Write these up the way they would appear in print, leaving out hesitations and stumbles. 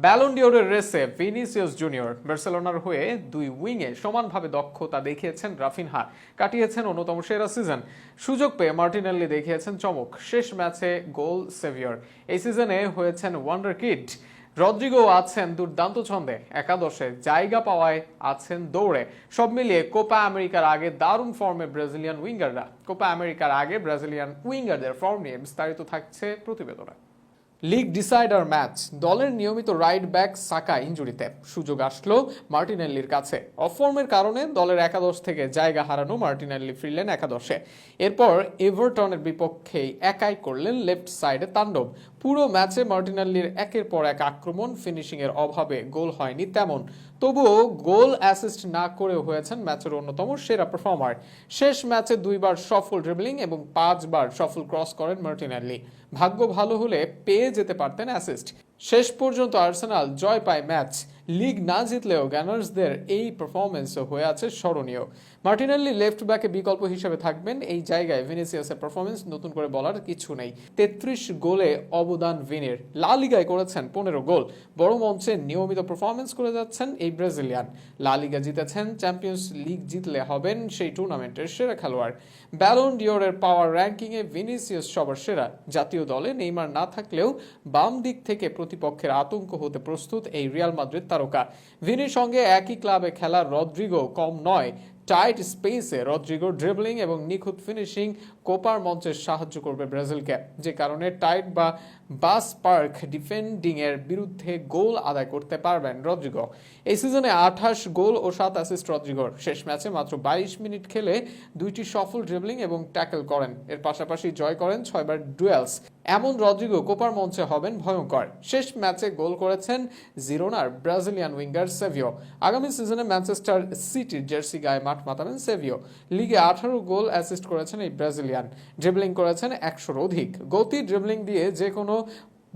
Ballon ডিওরের রেসে Vinicius junior বার্সেলোনার হয়ে দুই উইংয়ে সমানভাবে দক্ষতা দেখিয়েছেন রাফিনহা, কাটিয়েছেন অন্যতম সেরা সিজন। সুযোগ পেয়ে মার্টিনেল্লি দেখিয়েছেন চমক, শেষ ম্যাচে গোল সেভিয়র। এই সিজনে হয়েছেন ওয়ান্ডার কিড। রদ্রিগো আছেন দুর্দান্ত ছন্দে, একাদশে জায়গা পাওয়ায় আছেন দৌড়ে। সব মিলিয়ে কোপা আমেরিকার আগে দারুণ ফর্মে ব্রাজিলিয়ান উইঙ্গাররা। কোপা আমেরিকার আগে ব্রাজিলিয়ান উইঙ্গারদের ফর্ম নিয়ে বিস্তারিত থাকছে প্রতিবেদনে। লিগ ডিসাইডার ম্যাচ, দলের নিয়মিত রাইট ব্যাক সাকা ইনজুরিতে, সুযোগ আসলো মার্টিনেল্লির কাছে। অফর্মের কারণে দলের একাদশ থেকে জায়গা হারানো মার্টিনেল্লি ফিরলেন একাদশে। এরপর এভারটনের বিপক্ষেই একাই করলেন লেফট সাইডে তাণ্ডব। পুরো ম্যাচে মার্টিনেল্লির একের পর এক আক্রমণ, ফিনিশিং এর অভাবে গোল হয়নি তেমন। তবুও গোল অ্যাসিস্ট না করে হয়েছেন ম্যাচের অন্যতম সেরা পারফর্মার। শেষ ম্যাচে 2বার সফল ড্রিবলিং এবং 5বার সফল ক্রস করেন মার্টিনেল্লি। ভাগ্য ভালো হলে পেয়ে যেতে পারতেন অ্যাসিস্ট। শেষ পর্যন্ত আর্সেনাল জয় পায় ম্যাচ। লিগ না জিতলেও গ্যানার্সদের এই পারফরমেন্সও হয়ে আছে স্মরণীয়। মার্টিনেল্লি লেফট ব্যাকে বিকল্প হিসেবে থাকবেন। এই জায়গায় ভিনিসিয়াসের পারফরমেন্স নতুন করে বলার কিছু নেই। 33 গোলে অবদান ভিনির। লা লিগায় করেছেন 15 গোল। বড় মঞ্চে নিয়মিত পারফরমেন্স করে যাচ্ছেন এই ব্রাজিলিয়ান। লা লিগা জিতেছেন, চ্যাম্পিয়ন্স লিগ জিতলে হবেন সেই টুর্নামেন্টের সেরা খেলোয়াড়। ব্যালন ডিওরের পাওয়ার র্যাঙ্কিংয়ে ভিনিসিয়াস সবার সেরা। জাতীয় দলে নেইমার না থাকলেও বাম দিক থেকে প্রতিপক্ষের আতঙ্ক হতে প্রস্তুত এই রিয়াল মাদ্রিদ তারকা। ভিনির সঙ্গে একই ক্লাবে খেলা রদ্রিগো কম নয়। টাইট স্পেসে রদ্রিগোর ড্রিবলিং এবং নিখুঁত ফিনিশিং কোপার মঞ্চে সাহায্য করবে ব্রাজিলকে, যে কারণে টাইট বা বাস পার্ক ডিফেন্ডিং এর বিরুদ্ধে গোল আদায় করতে পারবেন রদ্রিগো। এই সিজনে 28 গোল ও 7 অ্যাসিস্ট রদ্রিগোর। শেষ ম্যাচে মাত্র 22 মিনিট খেলে 2টি সফল ড্রিবলিং এবং ট্যাকল করেন। এর পাশাপাশি জয় করেন 6বার ডুয়েলস। এমন রদ্রিগো কোপার মঞ্চে হবেন ভয়ঙ্কর। শেষ ম্যাচে গোল করেছেন জিরোনার ব্রাজিলিয়ান উইঙ্গার সেভিও। আগামী সিজনে ম্যানচেস্টার সিটির জার্সি গায়ে মাঠ মাতাবেন সেভিও। লিগে 18 গোল অ্যাসিস্ট করেছেন এই ব্রাজিলিয়ান। ড্রিবলিং করেছেন 100-র অধিক। গতি ড্রিবলিং দিয়ে যে কোনো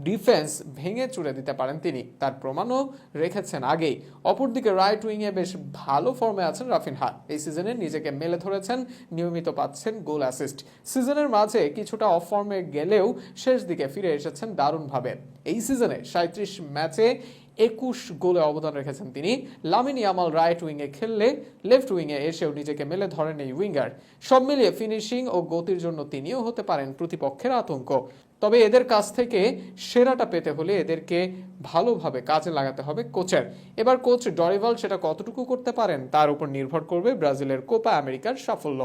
ডিফেন্স ভেঙে চুরে দিতে পারেন তিনি, তার প্রমাণও রেখেছেন আগেই। অপরদিকে রাইট উইংয়ে বেশ ভালো ফর্মে আছেন রাফিনহা। এই সিজনে নিজেকে মেলে ধরেছেন, নিয়মিত পাচ্ছেন গোল অ্যাসিস্ট। সিজনের মাঝে কিছুটা অফ ফর্মে গেলেও শেষ দিকে ফিরে এসেছেন দারুণভাবে। এই সিজনে 37 ম্যাচে 21 গোলে অবদান রেখেছেন তিনি। লামিন ইয়ামাল রাইট উইংয়ে খেললে লেফট উইংয়ে এসেও নিজেকে মেলে ধরেন এই উইঙ্গার। সব মিলিয়ে ফিনিশিং ও গতির জন্য তিনিও হতে পারেন প্রতিপক্ষের আতঙ্ক। তবে এদের কাছ থেকে সেরাটা পেতে হলে এদেরকে ভালোভাবে কাজে লাগাতে হবে কোচের। এবার কোচ ডরিভাল সেটা কতটুকু করতে পারেন তার উপর নির্ভর করবে ব্রাজিলের কোপা আমেরিকার সাফল্য।